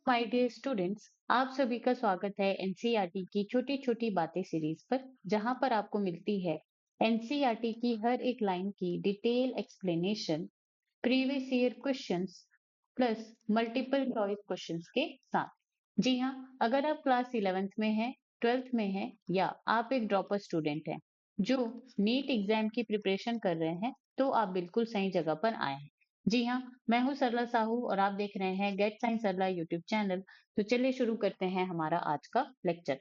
My dear students, आप सभी का स्वागत है एनसीईआरटी की छोटी छोटी बातें सीरीज पर, जहां पर आपको मिलती है एनसीईआरटी की हर एक लाइन की detail explanation, previous year questions plus multiple choice questions के साथ। जी हाँ, अगर आप क्लास 11th में हैं, 12th में हैं या आप एक ड्रॉपर स्टूडेंट हैं जो नीट एग्जाम की प्रिपरेशन कर रहे हैं, तो आप बिल्कुल सही जगह पर आए हैं। जी हाँ, मैं हूँ सरला साहू और आप देख रहे हैं गेट साइंस सरला यूट्यूब चैनल। तो चलिए शुरू करते हैं हमारा आज का लेक्चर।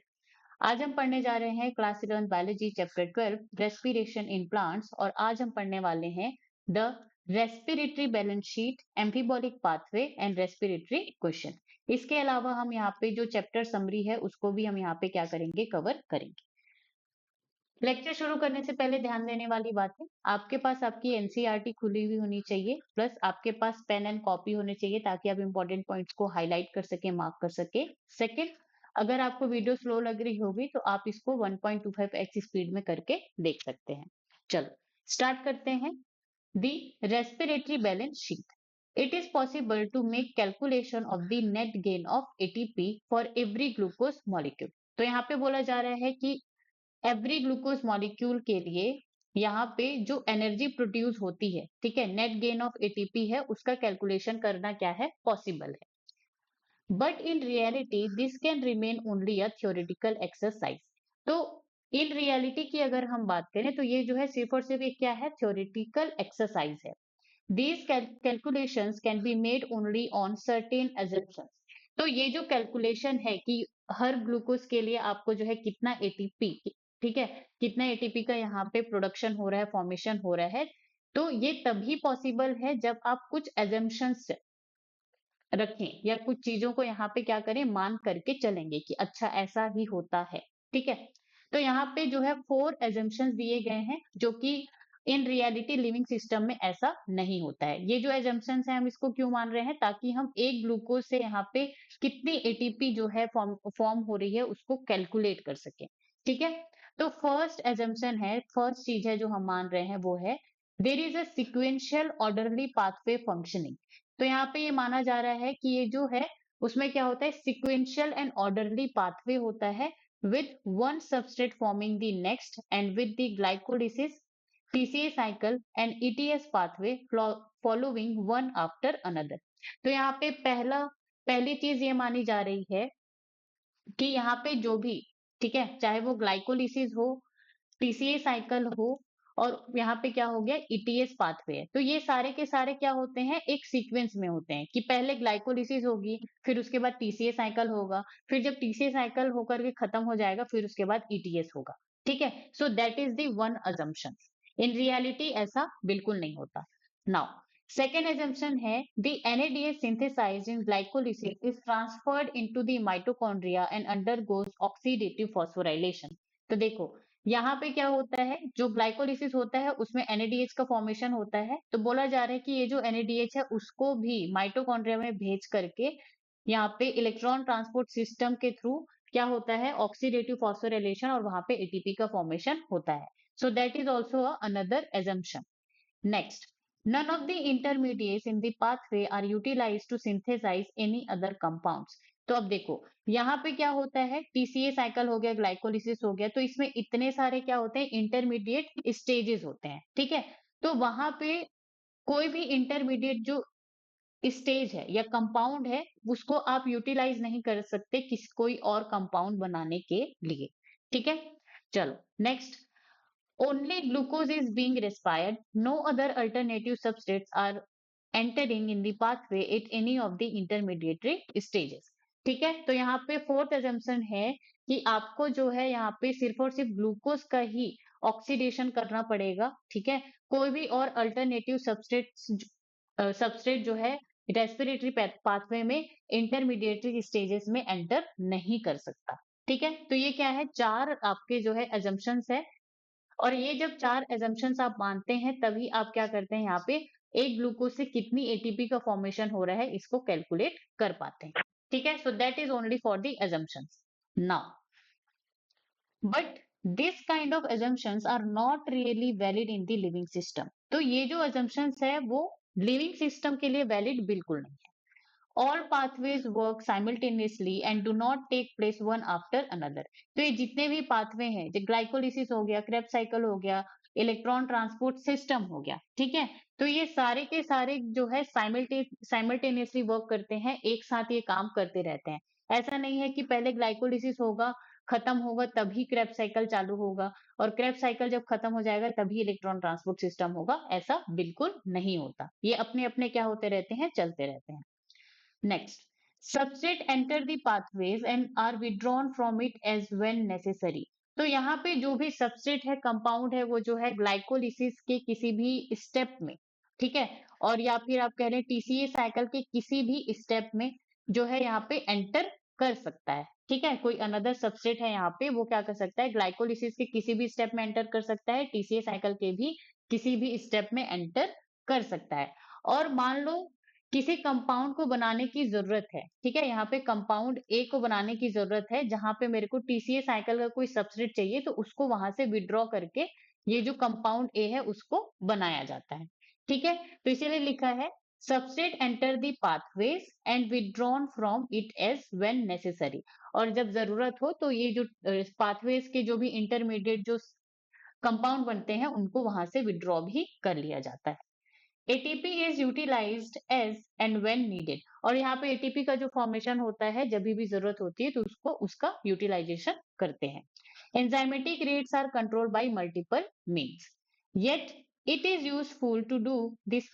आज हम पढ़ने जा रहे हैं class 11 biology chapter 12 respiration in plants, और आज हम पढ़ने वाले हैं the respiratory balance sheet, amphibolic pathway and respiratory question. इसके अलावा हम यहाँ पे जो चैप्टर समरी है उसको भी हम यहाँ पे क्या करेंगे, कवर करेंगे। लेक्चर शुरू करने से पहले ध्यान देने वाली बात है, आपके पास आपकी एनसीईआरटी खुली हुई होनी चाहिए, प्लस आपके पास पेन एंड कॉपी होने चाहिए ताकि आप इंपॉर्टेंट पॉइंट्स को हाईलाइट कर सके, मार्क कर सके। सेकंड, अगर आपको वीडियो स्लो लग रही होगी तो आप इसको 1.25x स्पीड में करके देख सकते हैं। चलो स्टार्ट करते हैं। The respiratory balance sheet. It is possible to make calculation of the net gain of ATP for every glucose molecule। तो यहाँ पे बोला जा रहा है कि एवरी ग्लूकोज मॉलिक्यूल के लिए यहाँ पे जो एनर्जी प्रोड्यूस होती है, ठीक है, नेट गेन ऑफ एटीपी है, उसका कैलकुलेशन करना क्या है, पॉसिबल है। But in reality this can remain only a theoretical exercise. तो इन रियलिटी की अगर हम बात करें तो ये जो है सिर्फ और सिर्फ एक क्या है, थ्योरेटिकल एक्सरसाइज है। These calculations can be made only on certain assumptions। तो ये जो कैलकुलेशन है कि हर ग्लूकोज के लिए आपको जो है कितना एटीपी, ठीक है, कितना एटीपी का यहाँ पे प्रोडक्शन हो रहा है, फॉर्मेशन हो रहा है, तो ये तभी पॉसिबल है जब आप कुछ एजम्पशंस रखें या कुछ चीजों को यहाँ पे क्या करें, मान करके चलेंगे कि अच्छा ऐसा ही होता है। ठीक है, तो यहाँ पे जो है 4 एजम्पशंस दिए गए हैं जो कि इन रियलिटी लिविंग सिस्टम में ऐसा नहीं होता है। ये जो एजम्पशंस है हम इसको क्यों मान रहे हैं, ताकि हम एक ग्लूकोज से यहाँ पे कितनी एटीपी जो है फॉर्म हो रही है उसको कैलकुलेट कर सके। ठीक है, तो फर्स्ट एजम्पशन है, फर्स्ट चीज है जो हम मान रहे हैं वो है there is a sequential orderly pathway functioning. तो यहाँ पे ये माना जा रहा है कि ये जो है उसमें क्या होता है, सिक्वेंशियल एंड ऑर्डरली पाथवे होता है with one substrate forming the next and with the glycolysis, TCA cycle and ETS pathway following one after another। तो यहाँ पे पहली चीज ये मानी जा रही है कि यहाँ पे जो भी, ठीक है, चाहे वो ग्लाइकोलिसिस हो, टीसीए साइकिल हो, और यहाँ पे क्या हो गया, ईटीएस पाथवे है, तो ये सारे के सारे क्या होते हैं, एक सीक्वेंस में होते हैं कि पहले ग्लाइकोलिसिस होगी, फिर उसके बाद टीसीए साइकिल होगा, फिर जब टीसीए साइकिल होकर के खत्म हो जाएगा फिर उसके बाद ईटीएस होगा। ठीक है, so that is the one assumption. In reality ऐसा बिल्कुल नहीं होता। नाउ सेकेंड assumption है the NADH synthesized in glycolysis is transferred into the mitochondria and undergoes oxidative phosphorylation। तो देखो यहाँ पे क्या होता है, जो ग्लाइकोलिसिस होता है उसमें NADH का फॉर्मेशन होता है, तो बोला जा रहा है कि ये जो NADH है उसको भी माइटोकॉन्ड्रिया में भेज करके यहाँ पे इलेक्ट्रॉन ट्रांसपोर्ट सिस्टम के थ्रू क्या होता है, ऑक्सीडेटिव फॉस्फोराइलेशन, और वहां पे एटीपी का फॉर्मेशन होता है। So that is also another assumption. Next, none of the intermediates in the pathway are utilized to synthesize any other compounds। तो अब देखो यहाँ पे क्या होता है, टीसीए साइकिल हो गया, ग्लाइकोलिसिस हो गया, तो इसमें इतने सारे क्या होते हैं, इंटरमीडिएट स्टेजेस होते हैं। ठीक है, तो वहां पे कोई भी इंटरमीडिएट जो स्टेज है या कंपाउंड है उसको आप यूटिलाइज नहीं कर सकते किसी कोई और कंपाउंड बनाने के लिए। ठीक है, चलो next. Only glucose is being respired. No other alternative substrates are entering in the pathway at any of the intermediary stages। ठीक है, तो यहाँ पे फोर्थ एजम्पशन है कि आपको जो है यहाँ पे सिर्फ और सिर्फ ग्लूकोज का ही ऑक्सीडेशन करना पड़ेगा। ठीक है, कोई भी और अल्टरनेटिव सबस्ट्रेट जो है रेस्पिरेटरी पाथवे में इंटरमीडिएटरी स्टेजेस में एंटर नहीं कर सकता। ठीक है, तो ये क्या है, चार आपके जो है एजम्पशंस है, और ये जब चार एजम्पशंस आप मानते हैं तभी आप क्या करते हैं, यहाँ पे एक ग्लूकोज से कितनी एटीपी का फॉर्मेशन हो रहा है इसको कैलकुलेट कर पाते हैं। ठीक है, so that is only for the assumptions. Now but this kind of assumptions are not really valid in the living system. तो ये जो एजम्पशंस है वो लिविंग सिस्टम के लिए वैलिड बिल्कुल नहीं है। All pathways work simultaneously and do not take place one after another. तो ये जितने भी पाथवे हैं, जो ग्लाइकोलिसिस हो गया, क्रेब्स साइकिल हो गया, इलेक्ट्रॉन ट्रांसपोर्ट सिस्टम हो गया, ठीक है, तो ये सारे के सारे जो है साइमल्टेनियसली वर्क करते हैं, एक साथ ये काम करते रहते हैं। ऐसा नहीं है कि पहले ग्लाइकोलिसिस होगा, खत्म होगा तभी क्रेब्स साइकिल चालू होगा, और क्रेब्स साइकिल जब खत्म हो जाएगा तभी इलेक्ट्रॉन ट्रांसपोर्ट सिस्टम होगा। ऐसा बिल्कुल नहीं होता, ये अपने अपने क्या होते रहते हैं, चलते रहते हैं। Next, substrate enter the pathways and are withdrawn from it as when necessary। तो यहाँ पे जो भी सबस्ट्रेट है, कंपाउंड है, वो जो है ग्लाइकोलिसिस के किसी भी स्टेप में, ठीक है, और या फिर आप कह रहे हैं टीसीए साइकिल के किसी भी स्टेप में जो है यहाँ पे एंटर कर सकता है, ठीक है। कोई अनदर सबस्ट्रेट है यहाँ पे, वो क्या कर सकता है, ग्लाइकोलिसिस के किसी भी स्टेप में एंटर कर सकता है, टीसीए साइकिल के भी किसी भी स्टेप में एंटर कर सकता है। और मान लो किसी कंपाउंड को बनाने की जरूरत है, ठीक है, यहाँ पे कंपाउंड ए को बनाने की जरूरत है, जहां पे मेरे को टीसीए साइकिल का कोई सबस्ट्रेट चाहिए, तो उसको वहां से विड्रॉ करके ये जो कंपाउंड ए है उसको बनाया जाता है, ठीक है। तो इसीलिए लिखा है substrate enter the pathways and withdrawn from it as when necessary. और जब जरूरत हो तो ये जो पाथवेज के जो भी इंटरमीडिएट जो कंपाउंड बनते हैं उनको वहां से विड्रॉ भी कर लिया जाता है। ATP is utilized as and when needed. और यहाँ पे एटीपी का जो फॉर्मेशन होता है, जब भी जरूरत होती है तो उसको उसका यूटिलाइजेशन करते हैं। Enzymatic rates are controlled by multiple means, yet it is useful to do this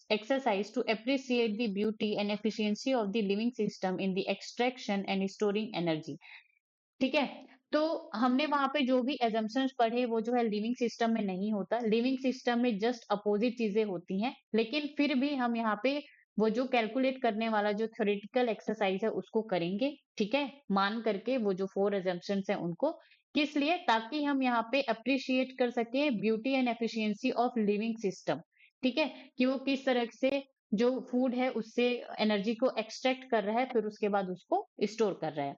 exercise to appreciate the beauty and efficiency of the living system in the extraction and storing energy। ठीक है, तो हमने वहां पे जो भी assumptions पढ़े वो जो है लिविंग सिस्टम में नहीं होता, लिविंग सिस्टम में जस्ट अपोजिट चीजें होती हैं, लेकिन फिर भी हम यहाँ पे वो जो कैलकुलेट करने वाला जो थ्योरेटिकल एक्सरसाइज है उसको करेंगे, ठीक है, मान करके वो जो 4 एजम्पशंस है उनको। किस लिए, ताकि हम यहाँ पे अप्रिशिएट कर सके beauty and efficiency of living system, ठीक है, कि वो किस तरह से जो फूड है उससे एनर्जी को एक्सट्रैक्ट कर रहा है, फिर उसके बाद उसको स्टोर कर रहा है।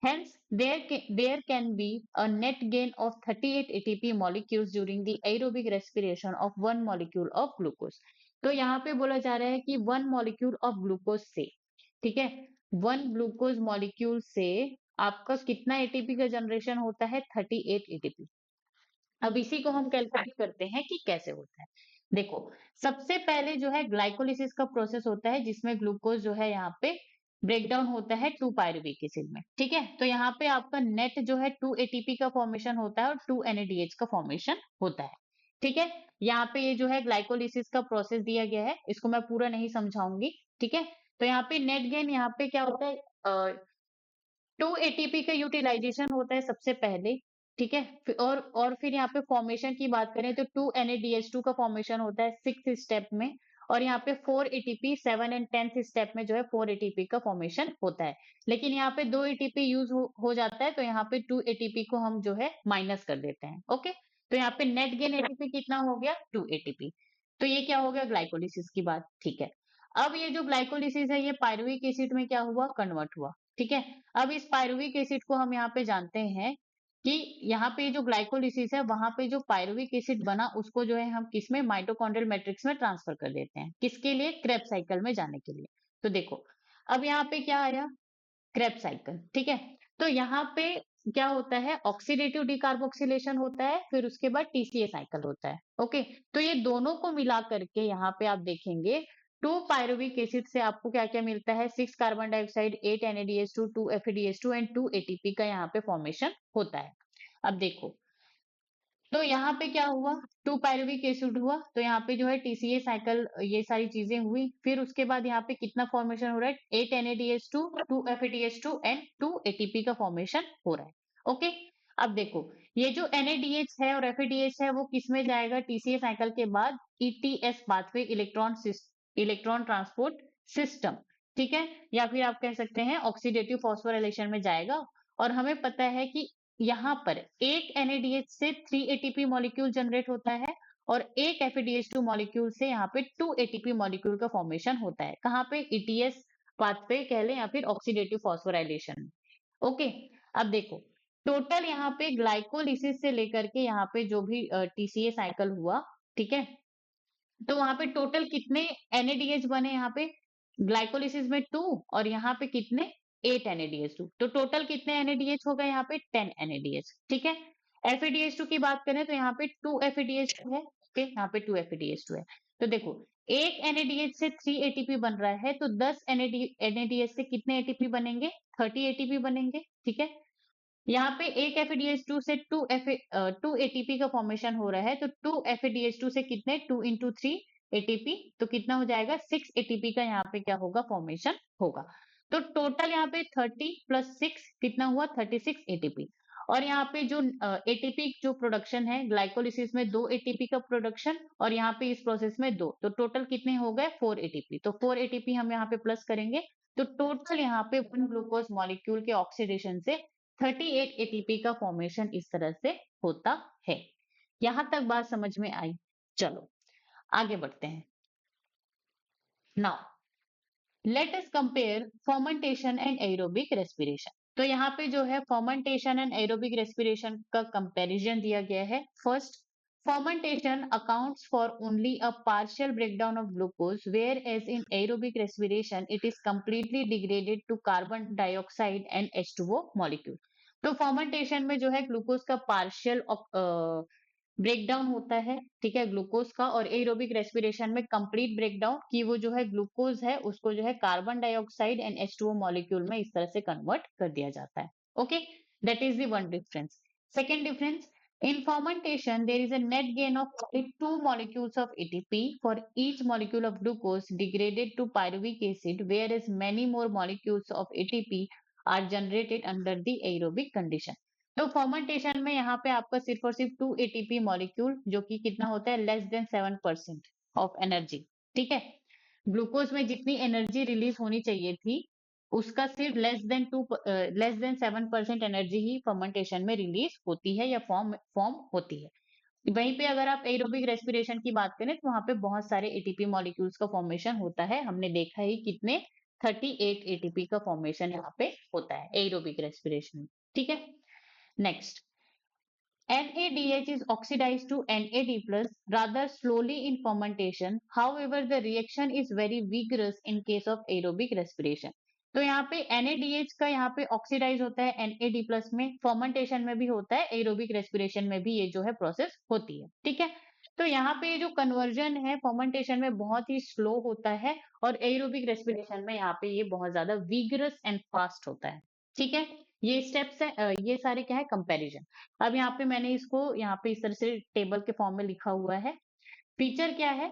Hence, there can be a net gain of 38 ATP molecules during the aerobic respiration of one molecule of glucose। तो यहाँ पे बोला जा रहा है कि वन मॉलिक्यूल ऑफ ग्लूकोज से, ठीक है, वन ग्लूकोज मॉलिक्यूल से आपका कितना एटीपी का जनरेशन होता है, 38 एटीपी। अब इसी को हम कैलकुलेट करते हैं कि कैसे होता है। देखो, सबसे पहले जो है ग्लाइकोलिसिस का प्रोसेस होता है, जिसमें ग्लूकोज जो है यहाँ पे ब्रेक डाउन होता है 2 पायरुविक एसिड में, ठीक है। तो यहाँ पे आपका नेट जो है 2 एटीपी का फॉर्मेशन होता है और 2 एनएडीएच का फॉर्मेशन होता है, ठीक है। यहाँ पे ये जो है ग्लाइकोलिसिस का प्रोसेस दिया गया है, इसको मैं पूरा नहीं समझाऊंगी, ठीक है। तो यहाँ पे नेट गेन यहाँ पे क्या होता है, 2 एटीपी का यूटिलाइजेशन होता है सबसे पहले, ठीक है। और फिर यहाँ पे फॉर्मेशन की बात करें तो 2 NADH2 का फॉर्मेशन होता है 6th स्टेप में, और यहाँ पे 4 एटीपी 7 एंड 10th स्टेप में जो है 4 एटीपी का फॉर्मेशन होता है। लेकिन यहाँ पे 2 एटीपी यूज हो जाता है, तो यहाँ पे 2 एटीपी को हम जो है माइनस कर देते हैं, ओके। तो यहाँ पे नेट गेन एटीपी कितना हो गया, 2 एटीपी। तो ये क्या हो गया, ग्लाइकोलिसिस की बात, ठीक है। अब ये जो ग्लाइकोलिसिस है ये पायरुविक एसिड में क्या हुआ, कन्वर्ट हुआ, ठीक है। अब इस पायरुविक एसिड को हम यहाँ पे जानते हैं कि यहाँ पे जो ग्लाइकोलिसिस है वहां पे जो पायरुविक एसिड बना उसको जो है हम किसमें, माइटोकॉन्ड्रियल मैट्रिक्स में ट्रांसफर कर देते हैं, किसके लिए, क्रेब्स साइकिल में जाने के लिए। तो देखो, अब यहाँ पे क्या आया, क्रेब्स साइकिल, ठीक है। तो यहाँ पे क्या होता है, ऑक्सीडेटिव डिकार्बोक्सिलेशन होता है, फिर उसके बाद टीसीए साइकिल होता है, ओके। तो ये दोनों को मिला करके यहाँ पे आप देखेंगे 2 पायरुविक एसिड से आपको क्या क्या मिलता है, 6 carbon dioxide, 8 NADH2, 2 FeDH2 and 2 ATP का यहाँ पे फॉर्मेशन होता है। अब देखो, तो यहाँ पे क्या हुआ, 2 पायरुविक एसिड हुआ, तो यहाँ पे जो है टीसीए साइकिल, ये सारी चीजें हुई, फिर उसके बाद यहाँ पे कितना फॉर्मेशन हो रहा है, 8 NADH2, 2 FeDH2 एंड 2 एटीपी का फॉर्मेशन हो रहा है, ओके। अब देखो, ये जो NADH है और FeDH है वो किस में जाएगा, टीसीए साइकिल के बाद ETS pathway, electron transport system, ठीक है, या फिर आप कह सकते हैं ऑक्सीडेटिव फॉस्फोराइलेशन में जाएगा। और हमें पता है कि यहाँ पर एक NADH से 3 एटीपी मॉलिक्यूल जनरेट होता है, और एक FeDH2 मॉलिक्यूल से यहाँ पे 2 एटीपी मॉलिक्यूल का फॉर्मेशन होता है, कहाँ पे, ETS पाथवे कह लें या फिर ऑक्सीडेटिव फॉस्फोराइलेशन, ओके। अब देखो, टोटल यहाँ पे ग्लाइकोलिसिस से लेकर के यहाँ पे जो भी टीसीए साइकिल हुआ, ठीक है, तो वहां पे टोटल कितने NADH बने, यहाँ पे ग्लाइकोलिसिस में 2 और यहाँ पे कितने 8 NADH2, तो टोटल कितने NADH हो गए यहाँ पे 10 NADH, ठीक है। FADH2 की बात करें तो यहाँ पे 2 FADH2 है, ओके, यहाँ पे 2 FADH2 है। तो देखो एक NADH से 3 ATP बन रहा है, तो 10 NADH से कितने ATP बनेंगे 30 ATP बनेंगे, ठीक है। यहाँ पे एक FADH2 से 2 ATP का फॉर्मेशन हो रहा है, तो 2 FADH2 से कितने 2 इंटू 3 ATP, तो कितना हो जाएगा 6 ATP का यहाँ पे क्या होगा फॉर्मेशन होगा। तो टोटल यहाँ पे 30 प्लस 6 कितना हुआ 36 ATP। और यहाँ पे जो ATP जो प्रोडक्शन है ग्लाइकोलिसिस में 2 ATP का प्रोडक्शन और यहाँ पे इस प्रोसेस में 2, तो टोटल कितने हो गए 4 ATP। तो 4 ATP हम यहाँ पे प्लस करेंगे, तो टोटल यहाँ पे 1 ग्लूकोज मॉलिक्यूल के ऑक्सीडेशन से 38 एटीपी का फॉर्मेशन इस तरह से होता है। यहां तक बात समझ में आई। चलो आगे बढ़ते हैं। Now let us compare fermentation and aerobic respiration. तो यहाँ पे जो है फर्मेंटेशन एंड एरोबिक रेस्पिरेशन का कंपैरिजन दिया गया है। First, fermentation accounts for only a partial breakdown of glucose, whereas in aerobic respiration it is completely degraded to carbon dioxide and H2O molecule. तो fermentation में जो है ग्लूकोज का partial breakdown होता है, ठीक है, ग्लूकोज का, और एरोबिक रेस्पिरेशन में कंप्लीट ब्रेकडाउन कि वो जो है ग्लूकोज है उसको जो है carbon dioxide and H2O molecule में इस तरह से कन्वर्ट कर दिया जाता है। Okay, that is the one difference. Second difference, in fermentation, there is a net gain of only 2 molecules of ATP for each molecule of glucose degraded to pyruvic acid, whereas many more molecules of ATP are generated under the aerobic condition. तो fermentation में यहाँ पे आपका सिर्फ और सिर्फ 2 ATP molecule जो कि कितना होता है लेस देन 7% ऑफ एनर्जी, ठीक है। ग्लूकोज में जितनी एनर्जी रिलीज होनी चाहिए थी उसका सिर्फ लेस देन 7% एनर्जी ही फर्मेंटेशन में रिलीज होती है या फॉर्म होती है। वहीं पे अगर आप एरोबिक रेस्पिरेशन की बात करें तो वहां पे बहुत सारे एटीपी मॉलिक्यूल्स का फॉर्मेशन होता है। हमने देखा ही कितने 38 एटीपी का फॉर्मेशन यहाँ पे होता है एरोबिक रेस्पिरेशन में, ठीक है। Next, NADH is oxidized to NAD plus rather slowly in fermentation. However, the reaction is very vigorous in case of aerobic respiration. तो यहाँ पे NADH का यहाँ पे ऑक्सीडाइज होता है NAD प्लस में, फर्मेंटेशन में भी होता है, एरोबिक रेस्पिरेशन में भी ये जो है प्रोसेस होती है, ठीक है। तो यहाँ पे जो कन्वर्जन है फर्मेंटेशन में बहुत ही स्लो होता है और एरोबिक रेस्पिरेशन में यहाँ पे ये बहुत ज्यादा विगरस एंड फास्ट होता है, ठीक है। ये स्टेप्स है, ये सारे क्या है कंपैरिजन। अब यहाँ पे मैंने इसको यहाँ पे इस तरह से टेबल के फॉर्म में लिखा हुआ है। फीचर क्या है,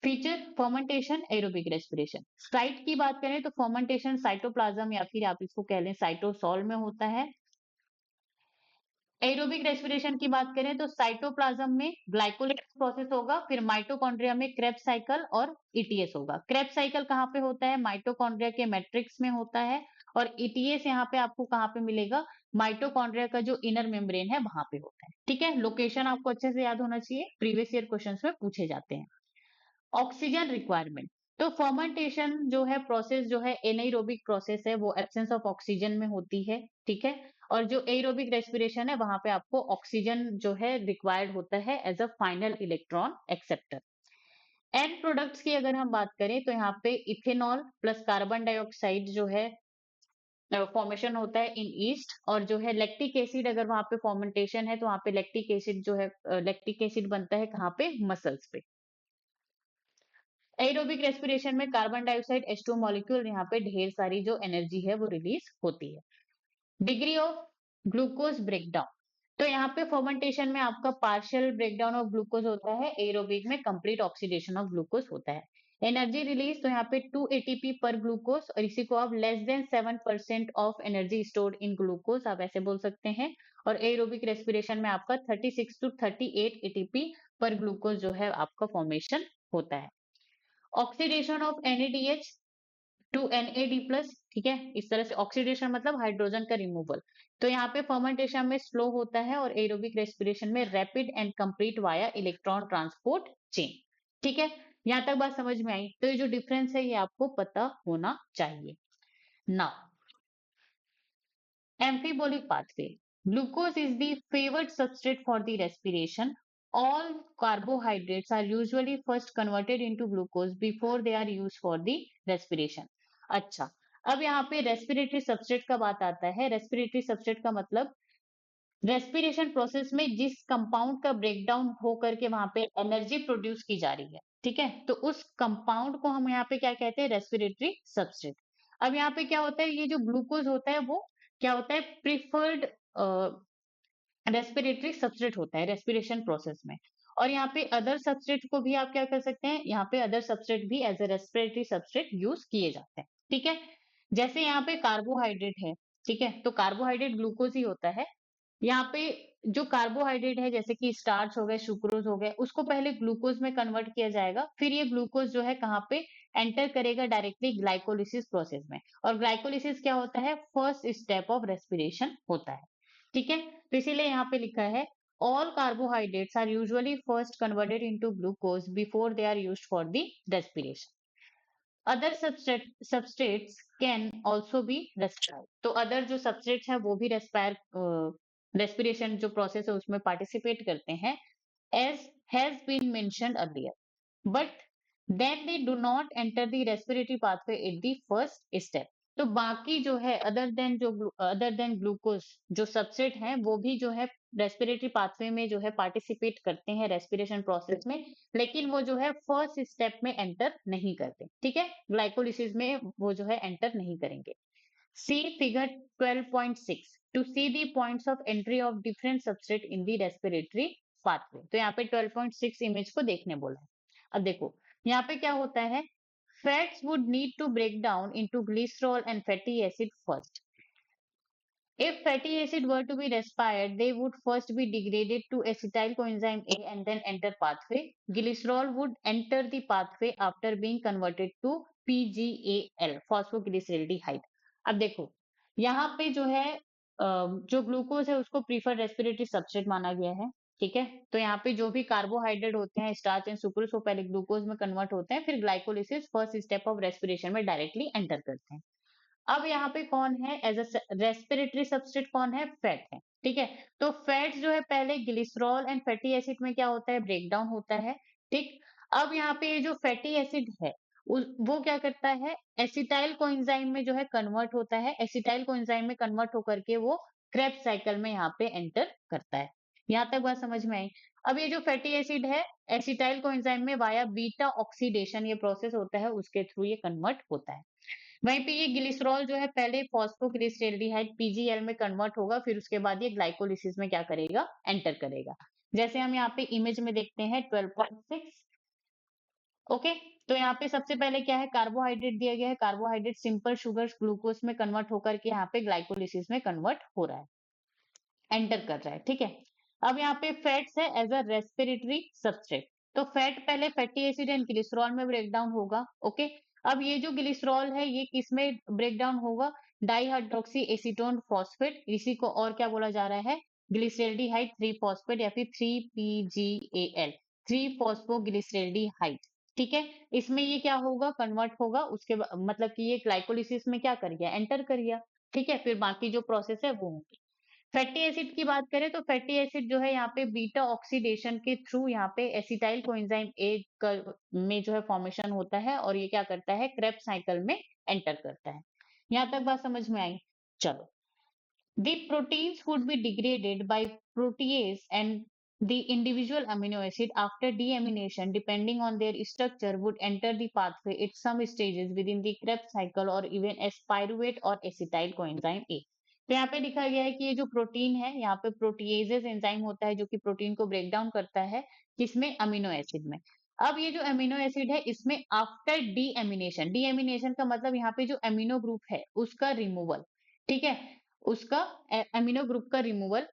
feature fermentation aerobic respiration. Site की बात करें तो फर्मेंटेशन साइटोप्लाज्म या फिर आप इसको कह लें साइटोसॉल में होता है। एरोबिक रेस्पिरेशन की बात करें तो साइटोप्लाज्म में ग्लाइकोलाइसिस प्रोसेस होगा, फिर माइटोकॉन्ड्रिया में क्रेब्स साइकिल और ईटीएस होगा। क्रेब्स साइकिल कहाँ पे होता है, माइटोकॉन्ड्रिया के मैट्रिक्स में होता है, और ईटीएस यहाँ पे आपको कहाँ पे मिलेगा, माइटोकॉन्ड्रिया का जो इनर मेम्ब्रेन है वहां पे होता है, ठीक है। लोकेशन आपको अच्छे से याद होना चाहिए, प्रीवियस ईयर क्वेश्चंस में पूछे जाते हैं। ऑक्सीजन रिक्वायरमेंट, तो फर्मेंटेशन जो है प्रोसेस जो है एनाइरोबिक प्रोसेस है वो एब्सेंस ऑफ ऑक्सीजन में होती है, ठीक है। और जो एरोबिक रेस्पिरेशन है वहां पे आपको ऑक्सीजन जो है रिक्वायर्ड होता है as a final electron acceptor. End products की अगर हम बात करें तो यहाँ पे इथेनॉल प्लस कार्बन डाइऑक्साइड जो है फॉर्मेशन होता है इन ईस्ट, और जो है लैक्टिक एसिड अगर वहां पे फॉर्मेंटेशन है तो वहां पे लैक्टिक एसिड जो है लैक्टिक एसिड बनता है कहाँ पे मसल्स पे। एरोबिक रेस्पिरेशन में कार्बन डाइऑक्साइड H2 मॉलिक्यूल यहाँ पे ढेर सारी जो एनर्जी है वो रिलीज होती है। डिग्री ऑफ ग्लूकोज ब्रेकडाउन, तो यहाँ पे फर्मेंटेशन में आपका पार्शियल ब्रेकडाउन ऑफ ग्लूकोज होता है, एरोबिक में कंप्लीट ऑक्सीडेशन ऑफ ग्लूकोज होता है। एनर्जी रिलीज तो यहाँ पे 2 एटीपी पर ग्लूकोज, और इसी को आप less than 7% of energy stored in glucose आप ऐसे बोल सकते हैं। और एरोबिक रेस्पिरेशन में आपका 36 टू 38 एटीपी पर ग्लूकोज जो है आपका फॉर्मेशन होता है। Oxidation of NADH to NAD plus, ठीक है, इस तरह से ऑक्सीडेशन मतलब हाइड्रोजन का रिमूवल। तो यहाँ पे फर्मेंटेशन में स्लो होता है और एरोबिक रेस्पिरेशन में rapid and complete via electron transport chain, ठीक है। यहाँ तक बात समझ में आई, तो ये जो डिफरेंस है ये आपको पता होना चाहिए। Now एम्फीबोलिक pathway, glucose is the favoured substrate for the respiration all carbohydrates are usually first converted into glucose before they are used for the respiration. अच्छा, अब यहाँ पे रेस्पिरेटरी सबस्ट्रेट का बात आता है। रेस्पिरेटरी सबस्ट्रेट का मतलब रेस्पिरेशन प्रोसेस में जिस कंपाउंड का ब्रेकडाउन हो करके वहां पे एनर्जी प्रोड्यूस की जा रही है, ठीक है, तो उस कंपाउंड को हम यहाँ पे क्या कहते हैं, रेस्पिरेटरी सबस्ट्रेट। अब यहाँ पे क्या होता है, ये जो ग्लूकोज होता है वो क्या होता है, प्रिफर्ड रेस्पिरेटरी सबस्ट्रेट होता है रेस्पिरेशन प्रोसेस में। और यहाँ पे अदर सबस्ट्रेट को भी आप क्या कर सकते हैं, यहाँ पे अदर सबस्ट्रेट भी as a respiratory substrate use किए जाते हैं, ठीक है। जैसे यहाँ पे कार्बोहाइड्रेट है, ठीक है, तो कार्बोहाइड्रेट ग्लूकोज ही होता है। यहाँ पे जो कार्बोहाइड्रेट है जैसे कि स्टार्च हो गए, सुक्रोज हो गए, उसको पहले ग्लूकोज में कन्वर्ट किया जाएगा, फिर ये ग्लूकोज जो है कहाँ पे एंटर करेगा, डायरेक्टली ग्लाइकोलिसिस प्रोसेस में। और ग्लाइकोलिसिस क्या होता है, फर्स्ट स्टेप ऑफ रेस्पिरेशन होता है, ठीक है। तो इसीलिए यहाँ पे लिखा है all carbohydrates are usually first converted into glucose before they are used for the respiration. Other substrates can also be respired. तो other जो substrates हैं वो भी respiration जो process है उसमें participate करते हैं, as has been mentioned earlier. But then they do not enter the respiratory pathway at the first step. तो बाकी जो है अदर देन ग्लूकोज जो सबसेट हैं वो भी जो है रेस्पिरेटरी पाथवे में जो है पार्टिसिपेट करते हैं रेस्पिरेशन प्रोसेस में, लेकिन वो जो है फर्स्ट स्टेप में एंटर नहीं करते, ठीक है, ग्लाइकोलिसिस में वो जो है एंटर नहीं करेंगे। See figure 12.6 to see the points of entry of different substrate in the respiratory pathway. तो यहाँ पे 12.6 इमेज को देखने बोला है। अब देखो यहाँ पे क्या होता है, fats would need to break down into glycerol and fatty acid first. If fatty acid were to be respired, they would first be degraded to acetyl coenzyme A and then enter pathway. Glycerol would enter the pathway after being converted to PGAL, phosphoglyceraldehyde. अब देखो यहाँ पे जो है जो glucose है उसको preferred respiratory substrate माना गया है, ठीक है। तो यहाँ पे जो भी कार्बोहाइड्रेट होते हैं, स्टार्च एंड सुक्रोज, वो पहले ग्लूकोज में कन्वर्ट होते हैं, फिर glycolysis first step of respiration में डायरेक्टली एंटर करते हैं। अब यहाँ पे कौन है एज अ रेस्पिरेटरी सबस्ट्रेट, कौन है, फैट है, ठीक है। तो फैट जो है पहले ग्लिसरॉल एंड फैटी एसिड में क्या होता है, ब्रेकडाउन होता है, ठीक। अब यहाँ पे ये जो फैटी एसिड है वो क्या करता है, एसिटाइल कोएंजाइम में जो है कन्वर्ट होता है, एसिटाइल कोएंजाइम में कन्वर्ट होकर के वो क्रेब्स साइकिल में यहाँ पे एंटर करता है। यहाँ तक बात समझ में आई। अब ये जो फैटी एसिड है एसिटाइल कोएंजाइम में वाया बीटा ऑक्सीडेशन ये प्रोसेस होता है, उसके थ्रू ये कन्वर्ट होता है। वहीं पे ये ग्लिसरॉल जो है पहले फॉस्फोग्लिसरेल्डिहाइड पीजीएल में कन्वर्ट होगा, फिर उसके बाद ये ग्लाइकोलिसिस में क्या करेगा, एंटर करेगा। जैसे हम यहाँ पे इमेज में देखते हैं 12.6। ओके, तो यहाँ पे सबसे पहले क्या है, कार्बोहाइड्रेट दिया गया है, कार्बोहाइड्रेट सिंपल शुगर ग्लूकोज में कन्वर्ट होकर के यहाँ पे ग्लाइकोलिसिस में कन्वर्ट हो रहा है, एंटर कर रहा है, ठीक है। अब यहाँ पे फैट्स है एज अ रेस्पिरेटरी सबस्ट्रेट। तो फैट पहले फैटी एसिड एंड ग्लिसरॉल में ब्रेक डाउन होगा, ओके। अब ये जो ग्लिसरॉल है ये किस में ब्रेक डाउन होगा, डाइहाइड्रोक्सी एसीटोन फॉस्फेट, इसी को और क्या बोला जा रहा है, ग्लिसरेल्डिहाइड 3 फॉस्फेट या फिर 3 PGAL, 3 फॉस्फोग्लिसरेल्डिहाइड, ठीक है। इसमें ये क्या होगा, कन्वर्ट होगा, उसके मतलब कि ये ग्लाइकोलिसिस में क्या कर गया, एंटर कर गया, ठीक है। फिर बाकी जो प्रोसेस है वो होगी। फैटी एसिड की बात करें तो फैटी एसिड जो है यहाँ पे बीटा ऑक्सीडेशन के थ्रू यहाँ पे एसिटाइल कोएंजाइम में जो है फॉर्मेशन होता है और ये क्या करता है, क्रेब्स साइकिल में एंटर करता है। यहाँ तक बात समझ में आई। चलो, the proteins would be degraded by protease and the individual amino acid after deamination depending on their structure would enter the pathway at some stages within the Krebs cycle or even as pyruvate or acetyl coenzyme A। तो यहाँ पे लिखा गया है कि ये जो protein है यहाँ पे प्रोटीएजेस एंजाइम होता है जो कि प्रोटीन को ब्रेक डाउन करता है, किसमें, अमीनो एसिड में। अब ये जो अमीनो एसिड है इसमें आफ्टर डीएमिनेशन, डीएमिनेशन का मतलब यहाँ पे जो अमीनो ग्रुप है उसका रिमूवल, ठीक है, उसका अमीनो ग्रुप का रिमूवल।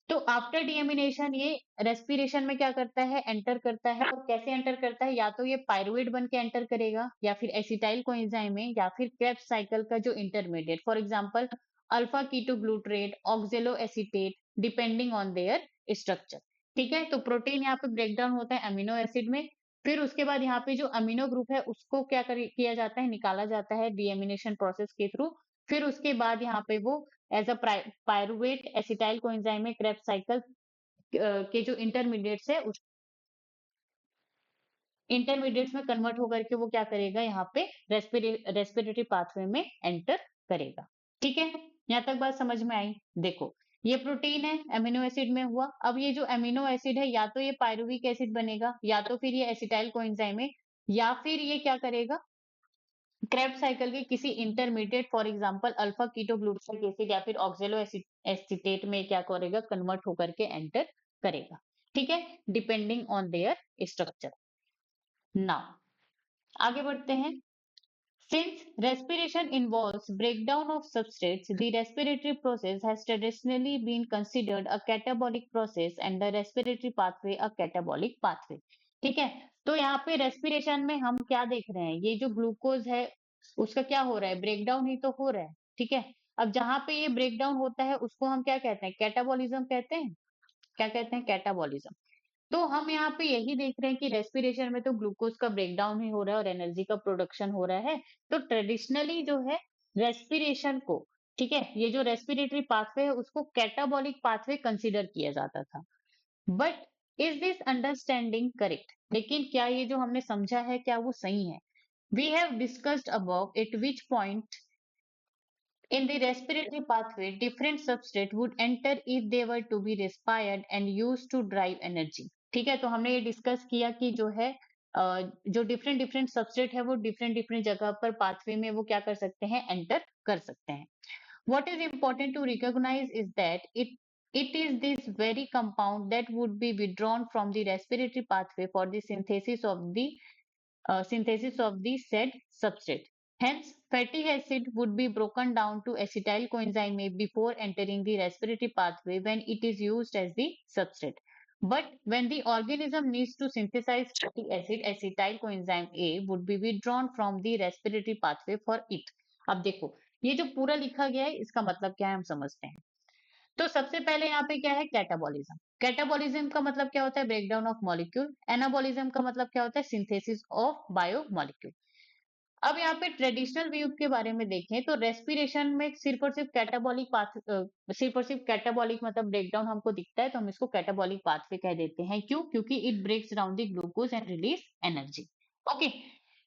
तो आफ्टर डीएमिनेशन ये रेस्पिरेशन में क्या करता है, एंटर करता है। और कैसे एंटर करता है, या तो ये पायरुवेट बन के एंटर करेगा या फिर एसिटाइल कोएंजाइम में या फिर क्रेब्स साइकिल का जो intermediate, for example alpha ketoglutarate, ऑक्जेलो acetate, depending on their structure, ठीक है। तो प्रोटीन यहाँ पे ब्रेक डाउन होता है अमीनो एसिड में, फिर उसके बाद यहाँ पे जो अमीनो ग्रुप है उसको किया जाता है, निकाला जाता है डीएमिनेशन प्रोसेस के थ्रू। फिर उसके बाद यहाँ पे वो as a pyruvate acetyl coenzyme में क्रेब्स साइकिल के जो इंटरमीडिएट्स है उस इंटरमीडिएट्स में कन्वर्ट होकर के वो क्या करेगा, यहाँ पे रेस्पिरेटरी पाथवे में एंटर करेगा। ठीक है, यहाँ तक बात समझ में आई। देखो, ये प्रोटीन है, अमीनो एसिड में हुआ। अब ये जो अमीनो एसिड है, या तो ये पायरुविक एसिड बनेगा, या तो फिर ये एसिटाइल कोएंजाइम है, या फिर ये क्या करेगा, क्रेब्स साइकिल के किसी intermediate, for example alpha ketoglutamic acid या फिर ऑक्जेलो एसिटेट में क्या करेगा, कन्वर्ट होकर के एंटर करेगा। ठीक है, depending on their structure. Now आगे बढ़ते हैं। Since respiration involves breakdown of substrates, the respiratory process has traditionally been considered a catabolic process and the respiratory pathway a catabolic pathway. ठीक है, तो यहाँ पे रेस्पिरेशन में हम क्या देख रहे हैं, ये जो ग्लूकोज है उसका क्या हो रहा है, ब्रेकडाउन ही तो हो रहा है। ठीक है, अब जहां पे ये ब्रेकडाउन होता है उसको हम क्या कहते हैं, कैटाबॉलिज्म कहते हैं। क्या कहते हैं, कैटाबॉलिज्म। तो हम यहाँ पे यही देख रहे हैं कि रेस्पिरेशन में तो ग्लूकोज का ब्रेकडाउन ही हो रहा है और एनर्जी का प्रोडक्शन हो रहा है। तो ट्रेडिशनली जो है रेस्पिरेशन को, ठीक है, ये जो रेस्पिरेटरी पाथवे है उसको कैटाबॉलिक पाथवे कंसीडर किया जाता था। But is this understanding correct? लेकिन क्या ये जो हमने समझा है क्या वो सही है? We have discussed above at which point in the respiratory pathway, different substrate would enter if they were to be respired and used to drive energy. ठीक है, तो हमने ये डिस्कस किया कि जो है जो डिफरेंट डिफरेंट सबस्ट्रेट है वो डिफरेंट डिफरेंट जगह पर पाथवे में वो क्या कर सकते हैं, एंटर कर सकते हैं। What is important to recognize is that it is this very compound that would be withdrawn from the respiratory pathway for the synthesis of the said substrate. Hence, fatty acid would be broken down to acetyl coenzyme A before entering the respiratory pathway when it is used as the substrate. But when the organism needs to synthesize fatty acid, acetyl coenzyme A would be withdrawn from the respiratory pathway for it. अब देखो, ये जो पूरा लिखा गया है इसका मतलब क्या है हम समझते हैं। तो सबसे पहले यहाँ पे क्या है, कैटाबॉलिज्म। कैटाबॉलिज्म का मतलब क्या होता है, ब्रेकडाउन ऑफ मॉलिक्यूल। एनाबॉलिज्म का मतलब क्या होता है, सिंथेसिस ऑफ बायोमॉलिक्यूल। अब यहाँ पे ट्रेडिशनल व्यू के बारे में देखें तो रेस्पिरेशन में सिर्फ और सिर्फ कैटाबॉलिक पाथ सिर्फ और सिर्फ कैटाबॉलिक मतलब ब्रेकडाउन हमको दिखता है तो हम इसको कैटाबॉलिक पाथवे कह देते हैं। क्यों? क्योंकि it breaks down the glucose and release energy. Okay,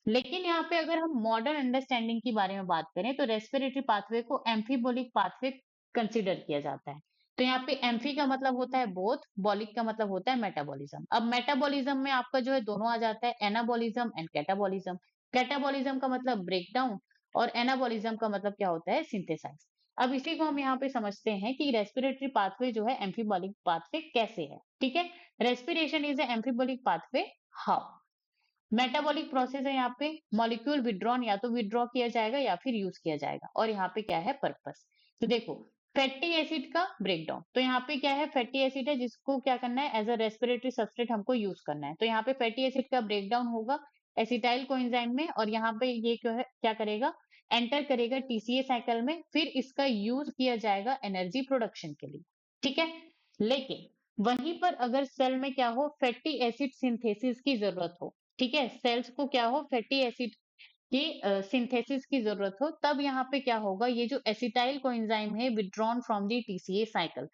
लेकिन यहाँ पे अगर हम मॉडर्न अंडरस्टैंडिंग के बारे में बात करें तो रेस्पिरेटरी पाथवे को एम्फीबोलिक पाथवे कंसिडर किया जाता है। तो यहाँ पे एम्फी का मतलब होता है बोथ, बॉलिक का मतलब होता है मेटाबॉलिज्म। अब मेटाबॉलिज्म में आपका जो है दोनों आ जाता है, एनाबॉलिज्म एंड कैटाबॉलिज्म। कैटाबॉलिज्म का मतलब ब्रेकडाउन और एनाबॉलिज्म का मतलब क्या होता है, सिंथेसाइज। अब इसी को हम यहाँ पे समझते हैं कि रेस्पिरेटरी पाथवे जो है एम्फीबॉलिक पाथवे कैसे है। ठीक है, respiration is a amphibolic pathway. How? Metabolic process है, यहाँ पे मॉलिक्यूल विड्रॉन, या तो विड्रॉ किया जाएगा या फिर यूज किया जाएगा। और यहाँ पे क्या है, पर्पस। तो देखो, फैटी एसिड का ब्रेकडाउन, तो यहाँ पे क्या है, फैटी एसिड है जिसको क्या करना है, एज अ रेस्पिरेटरी सबस्ट्रेट हमको यूज करना है। तो यहाँ पे फैटी एसिड का ब्रेकडाउन होगा एसिटाइल कोएंजाइम में, और यहाँ पे ये क्या करेगा, एंटर करेगा टीसीए साइकिल में, फिर इसका यूज किया जाएगा एनर्जी प्रोडक्शन के लिए। ठीक है, लेकिन वहीं पर अगर सेल में क्या हो, फैटी एसिड सिंथेसिस की जरूरत हो, ठीक है, सेल्स को क्या हो, फैटी एसिड की सिंथेसिस की जरूरत हो, तब यहाँ पे क्या होगा, ये जो एसिटाइल कोएंजाइम है withdrawn from the TCA cycle,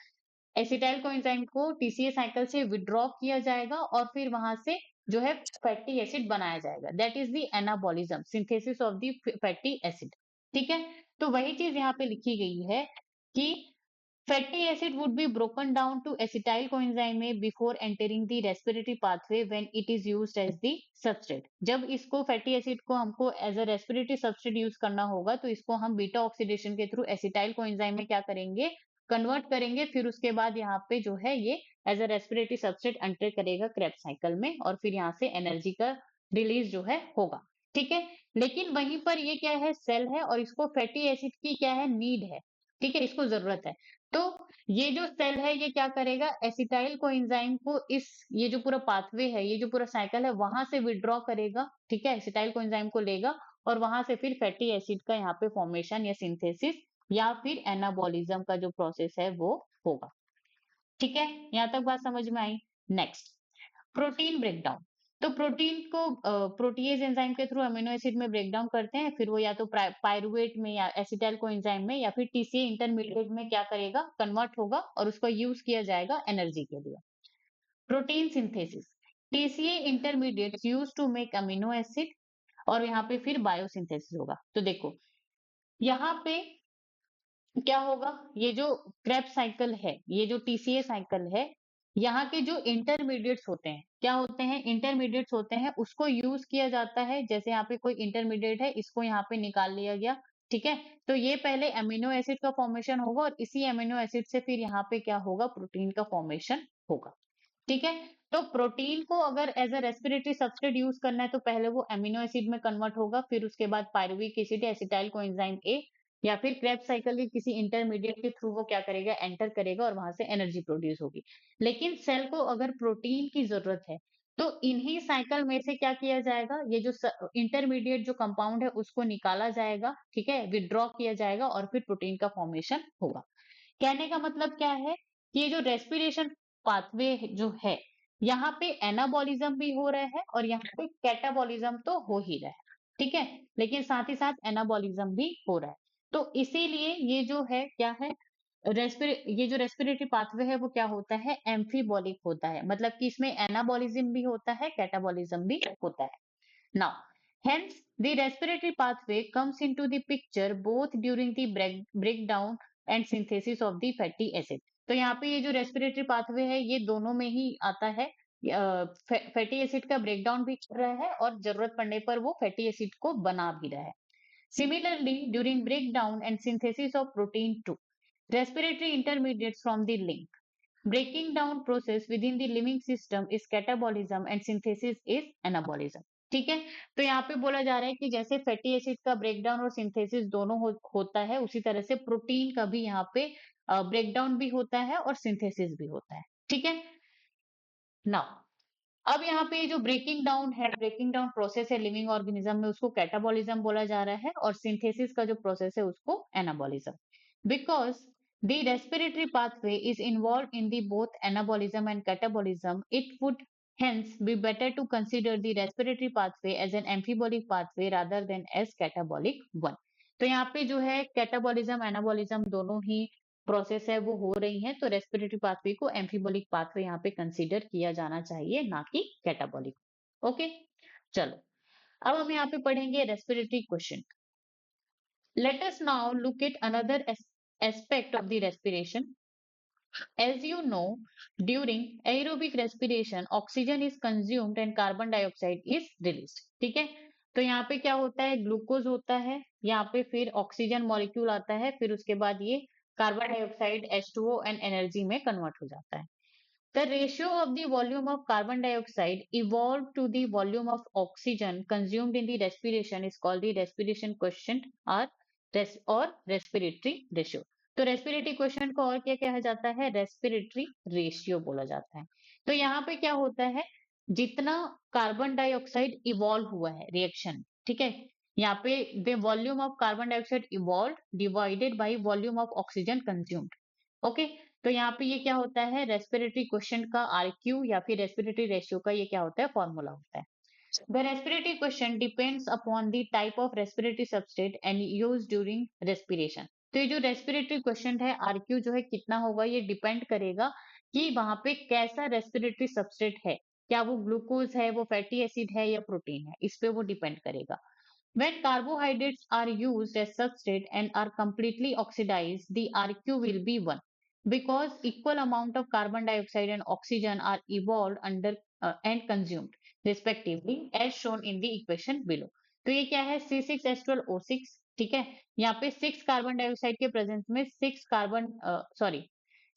acetyl coenzyme को टीसीए साइकिल से विड्रॉ किया जाएगा और फिर वहां से जो है फैटी एसिड बनाया जाएगा। That is the anabolism, synthesis of the fatty acid. ठीक है, तो वही चीज यहाँ पे लिखी गई है कि fatty acid would be broken down to acetyl coenzyme A before entering the respiratory pathway when it is used as the substrate. जब इसको फैटी एसिड को हमको as a respiratory substrate use करना होगा तो इसको हम बीटा ऑक्सीडेशन के थ्रू एसिटाइल कोएंजाइम में क्या करेंगे, कन्वर्ट करेंगे। फिर उसके बाद यहाँ पे जो है ये as a respiratory substrate enter करेगा क्रेब्स साइकिल में, और फिर यहाँ से एनर्जी का रिलीज जो है होगा। ठीक है, लेकिन वहीं पर ये क्या है, सेल है और इसको फैटी एसिड की क्या है, नीड है। ठीक है, इसको जरूरत है। तो ये जो सेल है ये क्या करेगा, एसिटाइल कोएंजाइम को इस ये जो पूरा पाथवे है, ये जो पूरा साइकिल है वहां से विड्रॉ करेगा। ठीक है, एसिटाइल कोएंजाइम को लेगा और वहां से फिर फैटी एसिड का यहाँ पे फॉर्मेशन या सिंथेसिस या फिर एनाबॉलिज्म का जो प्रोसेस है वो होगा। ठीक है, यहाँ तक बात समझ में आई। Next, protein breakdown. तो प्रोटीन को प्रोटीएज एंजाइम के थ्रू अमीनो एसिड में ब्रेक डाउन करते हैं, फिर वो या तो पायरुवेट में या एसिटाइल कोएंजाइम में या फिर टीसीए इंटरमीडिएट में क्या करेगा, कन्वर्ट होगा और उसको यूज किया जाएगा एनर्जी के लिए। Protein synthesis, TCA intermediates use to make amino acid, और यहाँ पे फिर बायोसिंथेसिस होगा। तो देखो यहाँ पे क्या होगा, ये जो क्रेब्स साइकिल है, ये जो टीसीए साइकिल है, यहाँ के जो इंटरमीडिएट्स होते हैं, क्या होते हैं, इंटरमीडिएट्स होते हैं, उसको यूज किया जाता है। जैसे यहाँ पे कोई इंटरमीडिएट है, इसको यहाँ पे निकाल लिया गया, ठीक है। तो ये पहले अमीनो एसिड का फॉर्मेशन होगा और इसी अमीनो एसिड से फिर यहाँ पे क्या होगा, प्रोटीन का फॉर्मेशन होगा, ठीक है। तो प्रोटीन को अगर as a respiratory substrate use करना है तो पहले वो अमीनो एसिड में कन्वर्ट होगा, फिर उसके बाद pyruvic acid acetyl coenzyme A या फिर क्रेब्स साइकिल के किसी इंटरमीडिएट के थ्रू वो क्या करेगा, एंटर करेगा और वहां से एनर्जी प्रोड्यूस होगी। लेकिन सेल को अगर प्रोटीन की जरूरत है तो इन्हीं साइकिल में से क्या किया जाएगा, ये जो इंटरमीडिएट जो कंपाउंड है उसको निकाला जाएगा, ठीक है, विड्रॉ किया जाएगा और फिर प्रोटीन का फॉर्मेशन होगा। कहने का मतलब क्या है कि ये जो रेस्पिरेशन पाथवे जो है, यहाँ पे एनाबॉलिज्म भी हो रहा है और यहाँ पे कैटाबॉलिज्म तो हो ही रहा है, ठीक है, लेकिन साथ ही साथ एनाबॉलिज्म भी हो रहा है। तो इसीलिए ये जो है क्या है, ये जो रेस्पिरेटरी पाथवे है वो क्या होता है, एम्फीबॉलिक होता है, मतलब कि इसमें एनाबॉलिज्म भी होता है, कैटाबॉलिज्म भी होता है। Now, hence the respiratory pathway comes into the picture both during the breakdown and synthesis of the fatty acid. तो यहाँ पे ये जो रेस्पिरेटरी पाथवे है ये दोनों में ही आता है। फैटी एसिड का ब्रेकडाउन भी कर रहा है और जरूरत पड़ने पर वो फैटी एसिड को बना भी रहा है। Similarly, during breakdown and synthesis of protein 2, respiratory intermediates from the link. Breaking down process within the living system is catabolism and synthesis is anabolism. ठीक है, तो यहाँ पे बोला जा रहा है कि जैसे फैटी एसिड का ब्रेकडाउन और सिंथेसिस दोनों होता है, उसी तरह से प्रोटीन का भी यहाँ पे ब्रेकडाउन भी होता है और सिंथेसिस भी होता है, ठीक है। नाउ अब यहाँ पे जो ब्रेकिंग डाउन है, ब्रेकिंग डाउन प्रोसेस है लिविंग ऑर्गेनिज्म में, उसको कैटाबॉलिज्म बोला जा रहा है और सिंथेसिस का जो प्रोसेस है उसको anabolism. Because the respiratory pathway is involve in the both anabolism and catabolism, it would hence be better to consider the respiratory pathway as an amphibolic pathway rather than as catabolic one। तो यहाँ पे जो है catabolism anabolism दोनों ही process है वो हो रही है, तो रेस्पिरेटरी पाथवे को एम्फीबोलिक पाथवे यहाँ पे कंसीडर किया जाना चाहिए, ना कि कैटाबॉलिक। ओके, चलो अब हम यहाँ पे पढ़ेंगे respiratory question. Let us now look at another aspect of the respiration. As you know, during aerobic respiration, oxygen is consumed and carbon dioxide is released। ठीक है, तो यहाँ पे क्या होता है, ग्लूकोज होता है, यहाँ पे फिर ऑक्सीजन मॉलिक्यूल आता है, फिर उसके बाद ये carbon dioxide H2O and energy में कन्वर्ट हो जाता है। The ratio of the volume of carbon dioxide evolved to the volume of oxygen consumed in the respiration is called the respiration quotient or respiratory ratio। तो respiratory question को और क्या कहा जाता है, रेस्पिरेटरी रेशियो बोला जाता है। तो यहाँ पे क्या होता है, जितना कार्बन डाइऑक्साइड इवॉल्व हुआ है रिएक्शन, ठीक है, यहाँ पे the volume of carbon dioxide evolve divided by volume of oxygen consumed. Okay, तो यहाँ पे ये क्या होता है, रेस्पिरेटरी क्वेश्चन का आरक्यू या फिर रेस्पिरेटरी रेशियो का ये क्या होता है, फॉर्मूला होता है। The respiratory question depends upon the type of respiratory substrate and used during respiration। तो ये जो रेस्पिरेटरी क्वेश्चन है, आरक्यू जो है कितना होगा, ये डिपेंड करेगा कि वहां पे कैसा रेस्पिरेटरी सबस्ट्रेट है, क्या वो ग्लूकोज है, वो फैटी एसिड है या प्रोटीन है, इस पे वो डिपेंड करेगा। When carbohydrates are used as substrate and are completely oxidized, the RQ will be 1 because equal amount of carbon dioxide and oxygen are evolved under and consumed respectively as shown in the equation below। तो ये क्या है, C6H12O6, ठीक है, यहाँ पे 6 carbon dioxide के presence में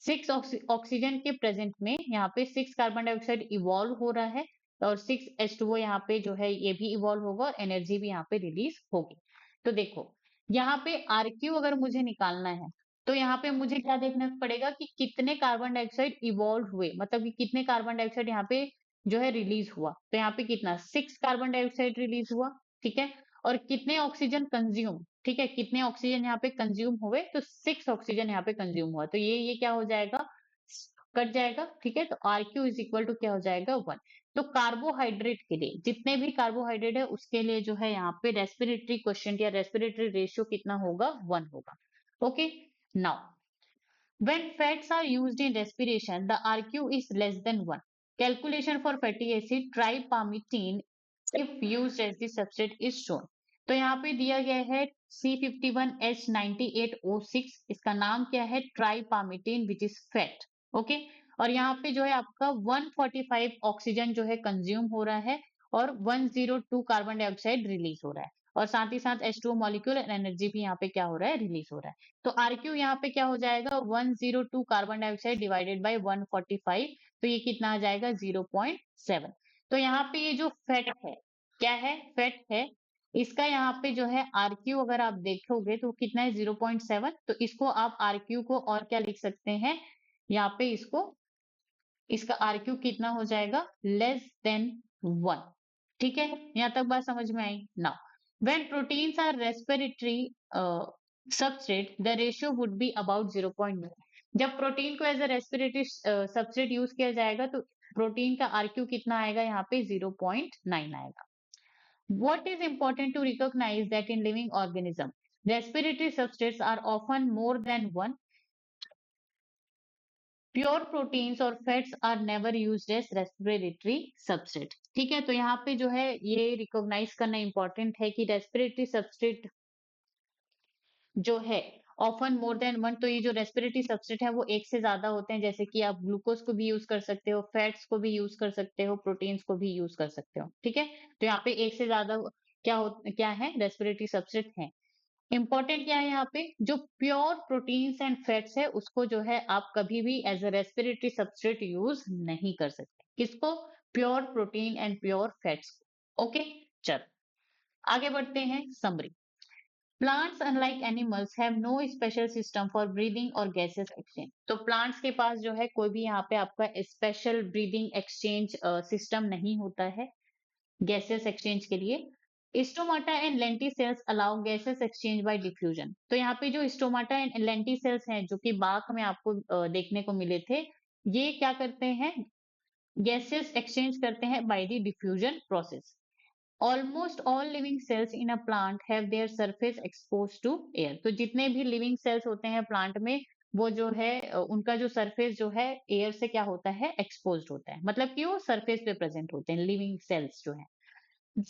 6 ऑक्सीजन के प्रेजेंट में यहाँ पे 6 कार्बन डाइऑक्साइड इवॉल्व हो रहा है और 6H2O यहाँ पे जो है ये भी इवॉल्व होगा और एनर्जी भी यहाँ पे रिलीज होगी। तो देखो यहाँ पे आरक्यू अगर मुझे निकालना है तो यहाँ पे मुझे क्या देखना पड़ेगा कि कितने कार्बन डाइऑक्साइड इवॉल्व हुए, मतलब कि कितने कार्बन डाइऑक्साइड यहाँ पे जो है रिलीज हुआ। तो यहाँ पे कितना, 6 कार्बन डाइऑक्साइड रिलीज हुआ, ठीक है, और कितने ऑक्सीजन कंज्यूम, ठीक है, कितने ऑक्सीजन यहाँ पे कंज्यूम हुए, तो 6 ऑक्सीजन यहाँ पे कंज्यूम हुआ, तो ये क्या हो जाएगा, कट जाएगा, ठीक है। तो R Q is equal to क्या हो जाएगा, 1। तो कार्बोहाइड्रेट के लिए, जितने भी कार्बोहाइड्रेट है उसके लिए जो है यहाँ पे रेस्पिरेटरी क्वेश्चन या रेस्पिरेटरी रेशियो कितना होगा, 1 होगा। Okay, now when fats are used in respiration, the RQ is less than 1। Calculation for fatty acid tripalmitin if used as the substrate is shown. तो यहाँ पे दिया गया है C51H98O6, इसका नाम क्या है, ट्राइपामिटीन विच इज फैट। ओके, और यहाँ पे जो है आपका 145 ऑक्सीजन जो है कंज्यूम हो रहा है और 102 कार्बन डाइऑक्साइड रिलीज हो रहा है, और साथ ही साथ H2O मॉलिक्यूल और एनर्जी भी यहाँ पे क्या हो रहा है, रिलीज हो रहा है। तो RQ यहाँ पे क्या हो जाएगा, 102 कार्बन डाइऑक्साइड डिवाइडेड बाई 145, तो ये कितना आ जाएगा, 0.7। तो यहाँ पे ये जो फैट है, क्या है, फैट है, इसका यहाँ पे जो है RQ अगर आप देखोगे तो कितना है, 0.7। तो इसको आप RQ को और क्या लिख सकते हैं, यहाँ पे इसको, इसका RQ कितना हो जाएगा, <<1। ठीक है, यहाँ तक बात समझ में आई। Now when proteins are respiratory substrate the ratio would be about 0.9। जब प्रोटीन को as a respiratory substrate use किया जाएगा तो प्रोटीन का RQ कितना आएगा, यहाँ पे 0.9 आएगा। What is important to recognize that in living organism, respiratory substrates are often more than one. Pure proteins or fats are never used as respiratory substrate. ठीक है, तो यहाँ पे जो है ये रिकॉग्नाइज करना इंपॉर्टेंट है कि रेस्पिरेटरी सबस्ट्रेट जो है ऑफन मोर देन वन, तो ये जो रेस्पिरेटरी सबस्ट्रेट है वो एक से ज्यादा होते हैं, जैसे कि आप ग्लूकोज को भी यूज कर सकते हो, फैट्स को भी यूज कर सकते हो, प्रोटीन्स को भी यूज कर सकते हो। ठीक है, तो यहाँ पे एक से ज्यादा क्या है, रेस्पिरेटरी सबस्ट्रेट है। इंपॉर्टेंट क्या है, यहाँ पे जो प्योर प्रोटीन्स एंड फैट्स है उसको जो है आप कभी भी as a respiratory substrate use नहीं कर सकते। किसको, pure protein and pure fats. Okay, चलो आगे बढ़ते हैं। Summary, plants unlike animals have no special system for breathing और गैसेस एक्सचेंज। तो प्लांट्स के पास जो है कोई भी यहाँ पे आपका स्पेशल ब्रीदिंग एक्सचेंज सिस्टम नहीं होता है गैसेस एक्सचेंज के लिए। Stomata and lenticels allow gases exchange by diffusion. तो यहाँ पे जो स्टोमाटा एंड लेंटी सेल्स हैं जो कि बाग में आपको देखने को मिले थे, ये क्या करते हैं, गैसेस एक्सचेंज करते हैं by the diffusion process. Almost all living cells in a plant have their surface expose to air. तो जितने भी लिविंग सेल्स होते हैं प्लांट में, वो जो है उनका जो सरफेस जो है एयर से क्या होता है, एक्सपोज होता है, मतलब कि वो सरफेस पे प्रेजेंट होते हैं लिविंग सेल्स जो है।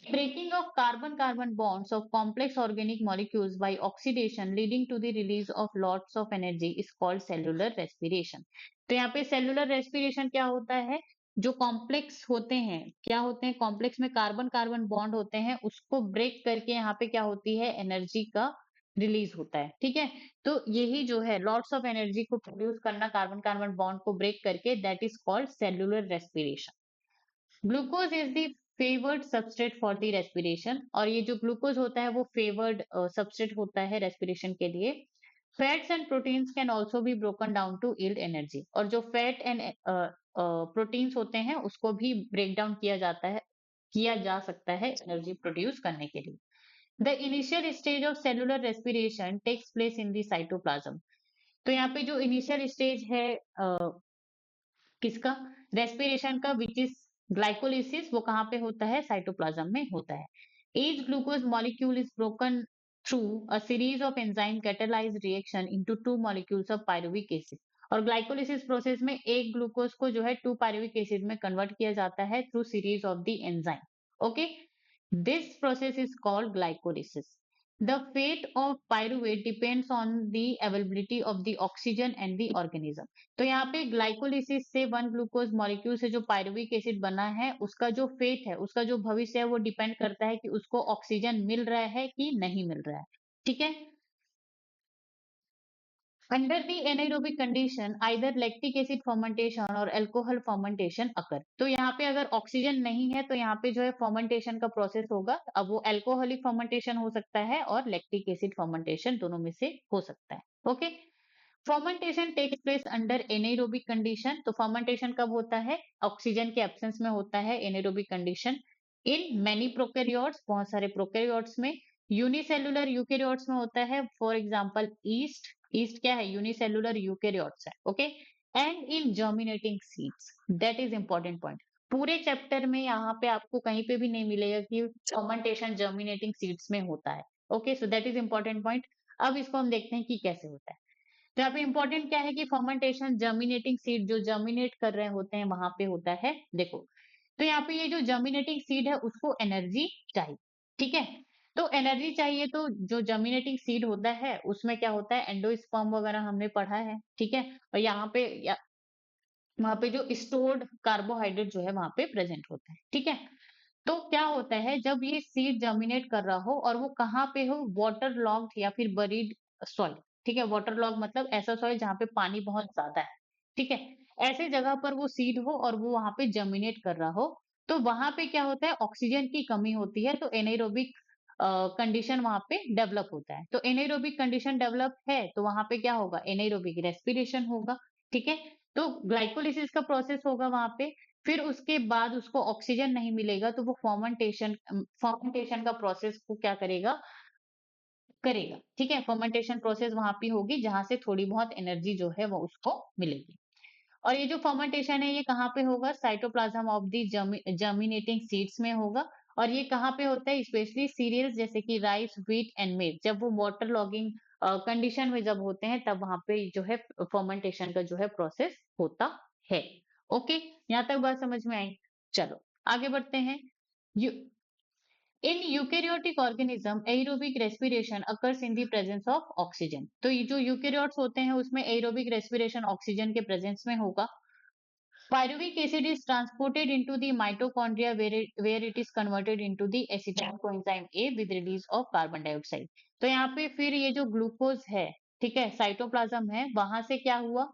Breaking of carbon-carbon bonds of complex organic molecules by oxidation leading to the release of lots of energy is called cellular respiration. तो यहाँ पे cellular respiration क्या होता है, जो कॉम्प्लेक्स होते हैं, क्या होते हैं, कॉम्प्लेक्स में कार्बन कार्बन बॉन्ड होते हैं, उसको ब्रेक करके यहाँ पे क्या होती है, एनर्जी का रिलीज होता है। ठीक है, तो यही जो है लॉट्स ऑफ एनर्जी को प्रोड्यूस करना कार्बन कार्बन बॉन्ड को ब्रेक करके, that is called cellular respiration. Glucose is the favoured substrate for the respiration, और ये जो ग्लूकोज होता है वो फेवर्ड सबस्ट्रेट होता है रेस्पिरेशन के लिए। Fats and proteins can also be broken down to yield energy, और जो फैट एंड प्रोटीन्स होते हैं उसको भी ब्रेक डाउन किया जाता है, किया जा सकता है एनर्जी प्रोड्यूस करने के लिए। The initial stage of cellular respiration takes place in the cytoplasm. तो यहाँ पे जो इनिशियल स्टेज है किसका, रेस्पिरेशन का, विच इज ग्लाइकोलिसिस, वो कहाँ पे होता है, साइटोप्लाज्म में होता है। each glucose molecule is broken through a series of enzyme catalyzed reaction into two molecules of pyruvic acid। और ग्लाइकोलिसिस प्रोसेस में एक ग्लूकोज को जो है 2 पायरुविक एसिड में कन्वर्ट किया जाता है through series of the enzyme. Okay, this process is called glycolysis. The fate of pyruvate depends on the availability of the oxygen and the organism। तो यहाँ पे ग्लाइकोलिसिस से 1 ग्लूकोज मॉलिक्यूल से जो पायरुविक एसिड बना है उसका जो फेट है, उसका जो भविष्य है, वो डिपेंड करता है कि उसको ऑक्सीजन मिल रहा है कि नहीं मिल रहा है। ठीक है, under the anaerobic condition either lactic acid fermentation और अल्कोहल फर्मेंटेशन अकर। तो यहाँ पे अगर ऑक्सीजन नहीं है तो यहाँ पे जो है फर्मेंटेशन का प्रोसेस होगा, अब वो अल्कोहलिक फर्मेंटेशन हो सकता है और लैक्टिक एसिड फर्मेंटेशन, दोनों में से हो सकता है। Okay, fermentation takes place under anaerobic condition. तो फर्मेंटेशन कब होता है, ऑक्सीजन के एब्सेंस में होता है anaerobic condition. In many prokaryotes, बहुत सारे प्रोकैरियोट्स में। यूनिसेलुलर यूकेरियोट्स में होता है, फॉर एग्जांपल ईस्ट। ईस्ट क्या है, यूनिसेलुलर यूकेरियोट्स है। Okay, and in germinating seeds, that is important point. पूरे चैप्टर में यहाँ पे आपको कहीं पे भी नहीं मिलेगा कि फर्मेंटेशन जर्मिनेटिंग सीड्स में होता है। Okay, so that is important point. अब इसको हम देखते हैं कि कैसे होता है। तो यहाँ पे इंपॉर्टेंट क्या है कि फर्मेंटेशन जर्मिनेटिंग सीड जो जर्मिनेट कर रहे होते हैं वहां पे होता है। देखो, तो यहाँ पे ये जो जर्मिनेटिंग सीड है उसको एनर्जी चाहिए, ठीक है। तो एनर्जी चाहिए, तो जो जर्मिनेटिंग सीड होता है उसमें क्या होता है, एंडोस्पर्म वगैरह हमने पढ़ा है, ठीक है। और यहाँ पे वहां पे जो स्टोर्ड कार्बोहाइड्रेट जो है वहां पे प्रेजेंट होता है, ठीक है। तो क्या होता है जब ये सीड जर्मिनेट कर रहा हो और वो कहाँ पे हो, वाटर लॉग्ड या फिर बरीड सॉइल, ठीक है। वाटर लॉग मतलब ऐसा सॉइल जहाँ पे पानी बहुत ज्यादा है, ठीक है। ऐसे जगह पर वो सीड हो और वो वहां पे जर्मिनेट कर रहा हो, तो वहां पे क्या होता है, ऑक्सीजन की कमी होती है, तो एनाएरोबिक कंडीशन वहां पे डेवलप होता है। तो एनाएरोबिक कंडीशन डेवलप है तो वहां पे क्या होगा, एनाएरोबिक रेस्पिरेशन होगा, ठीक है। तो ग्लाइकोलिसिस का प्रोसेस होगा वहां पे, फिर उसके बाद उसको ऑक्सीजन नहीं मिलेगा तो वो फर्मेंटेशन का प्रोसेस को क्या करेगा, करेगा, ठीक है। फर्मेंटेशन प्रोसेस वहां पे होगी जहां से थोड़ी बहुत एनर्जी जो है वो उसको मिलेगी। और ये जो फर्मेंटेशन है ये कहाँ पे होगा, cytoplasm of the germinating seeds में होगा। और ये कहाँ पे होता है, स्पेशली सीरियल्स जैसे कि राइस, व्हीट एंड मिल्क, जब वो वाटर लॉगिंग कंडीशन में जब होते हैं तब वहां पे जो है फर्मेंटेशन का जो है प्रोसेस होता है। ओके, यहाँ तक बात समझ में आई। चलो आगे बढ़ते हैं। You in eukaryotic organism aerobic respiration occurs in the presence of oxygen. तो ये जो यूकेरियोट्स होते हैं उसमें एरोबिक रेस्पिरेशन ऑक्सीजन के प्रेजेंस में होगा। Pyruvic acid is transported into the mitochondria where it is converted into the acetyl coenzyme A with release of carbon dioxide. तो यहाँ पे फिर ये जो ग्लूकोज है, ठीक है, साइटोप्लाज्म है, वहां से क्या हुआ,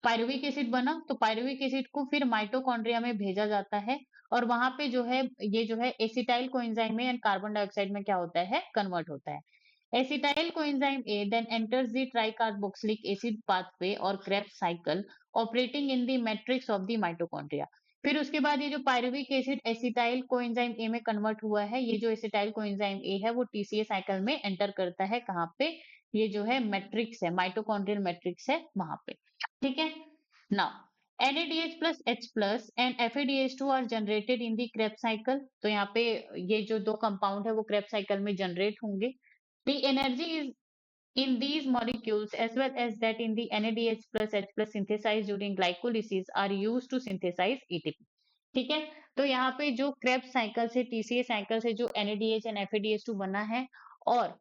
पायरुविक एसिड बना, तो पायरुविक एसिड को फिर माइटोकॉन्ड्रिया में भेजा जाता है और वहां पे जो है ये जो है एसिटाइल कोएंजाइम में एंड कार्बन डाइऑक्साइड में क्या होता है, कन्वर्ट होता है। Acetyl coenzyme A then enters the tricarboxylic acid pathway or Krebs cycle operating in the matrix of the mitochondria. फिर उसके बाद ये जो pyruvic acid acetyl coenzyme A में कन्वर्ट हुआ है, ये जो एसिटाइल कोएंजाइम ए है वो टीसीए साइकिल में एंटर करता है, कहाँ पे, ये जो है मैट्रिक्स है, माइटोकॉन्ड्रियल मैट्रिक्स है वहां पे, ठीक है। Now NADH plus H plus and FADH2 are generated in the Krebs cycle। तो यहाँ पे ये जो दो कंपाउंड है वो Krebs साइकिल में जनरेट होंगे। The energy is in these molecules as well as that in the NADH plus H plus synthesized during glycolysis are used to synthesize ATP। ठीक है, तो यहाँ पे जो Krebs साइकिल से TCA साइकिल से जो NADH और FADH2 बना है और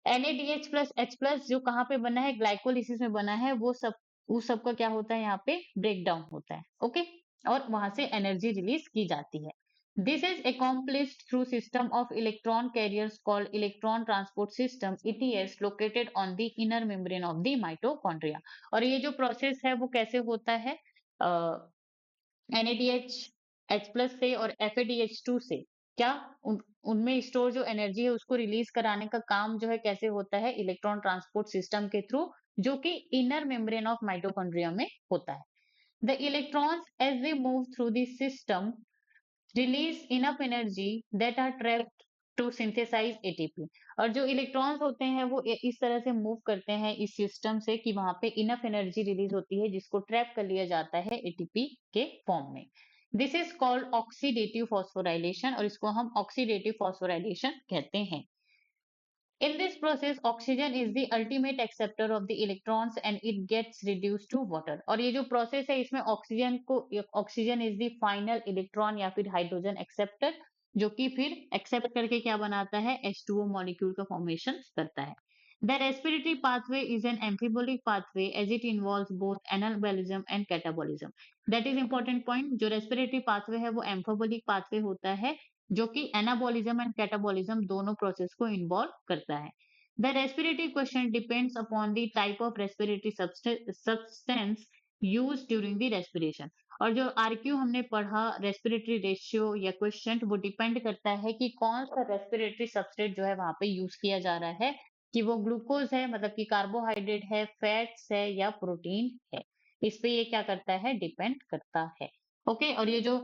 NADH प्लस H प्लस जो कहाँ पे बना है, ग्लाइकोलिसिस में बना है, वो सब का क्या होता है, यहाँ पे ब्रेक डाउन होता है। ओके, और वहां से एनर्जी रिलीज की जाती है। This is accomplished through system of electron carriers called electron transport system ETS located on the inner membrane of the mitochondria। और ये जो प्रोसेस है वो कैसे होता है, NADH H प्लस से और FADH2 से क्या उनमें स्टोर जो एनर्जी है उसको रिलीज कराने का काम जो है कैसे होता है, इलेक्ट्रॉन ट्रांसपोर्ट सिस्टम के थ्रू, जो कि इनर मेम्ब्रेन ऑफ माइटोकॉन्ड्रिया में होता है। The electrons as they move through the system release enough energy that are trapped to synthesize ATP. और जो इलेक्ट्रॉन्स होते हैं वो इस तरह से मूव करते हैं इस सिस्टम से कि वहां पे इनफ एनर्जी रिलीज होती है जिसको ट्रैप कर लिया जाता है एटीपी के फॉर्म में। This is called oxidative phosphorylation और इसको हम ऑक्सीडेटिव फॉस्फोराइलेशन कहते हैं। In this process, oxygen is the ultimate acceptor of the electrons and it gets reduced to water। और ये जो प्रोसेस है इसमें oxygen is the final electron या फिर हाइड्रोजन एक्सेप्टर, जो कि फिर एक्सेप्ट करके क्या बनाता है, H2O मॉलिक्यूल का फॉर्मेशन करता है। The respiratory pathway is an amphibolic pathway as it involves both anabolism and catabolism। That is important point। जो respiratory pathway है वो amphibolic pathway होता है जो कि एनाबॉलिज्म एंड कैटाबॉलिज्म दोनों प्रोसेस को इन्वॉल्व करता है। The respiratory question depends upon the type of respiratory substance use during the respiration. और जो आरक्यू हमने पढ़ा रेस्पिरेटरी रेशियो या क्वेश्चन, वो डिपेंड करता है कि कौन सा रेस्पिरेटरी सबस्ट्रेट जो है वहां पे यूज किया जा रहा है, कि वो ग्लूकोज है मतलब कि कार्बोहाइड्रेट है, फैट्स है या प्रोटीन है, इस पे ये क्या करता है, डिपेंड करता है। ओके, और ये जो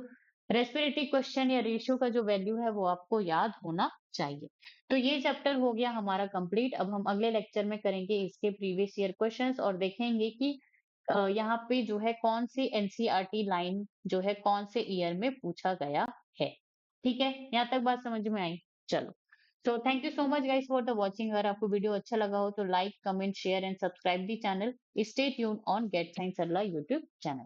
रेस्पिरेटरी क्वेश्चन या रेशियो का जो वैल्यू है वो आपको याद होना चाहिए। तो ये चैप्टर हो गया हमारा कंप्लीट। अब हम अगले लेक्चर में करेंगे इसके प्रीवियस ईयर क्वेश्चंस और देखेंगे कि यहाँ पे जो है कौन सी एनसीईआरटी लाइन जो है कौन से ईयर में पूछा गया है। ठीक है, यहाँ तक बात समझ में आई। चलो, So thank you so much guys for the watching. अगर आपको वीडियो अच्छा लगा हो तो like, comment, share and subscribe the channel. Stay tuned on Get Science Sarla YouTube channel.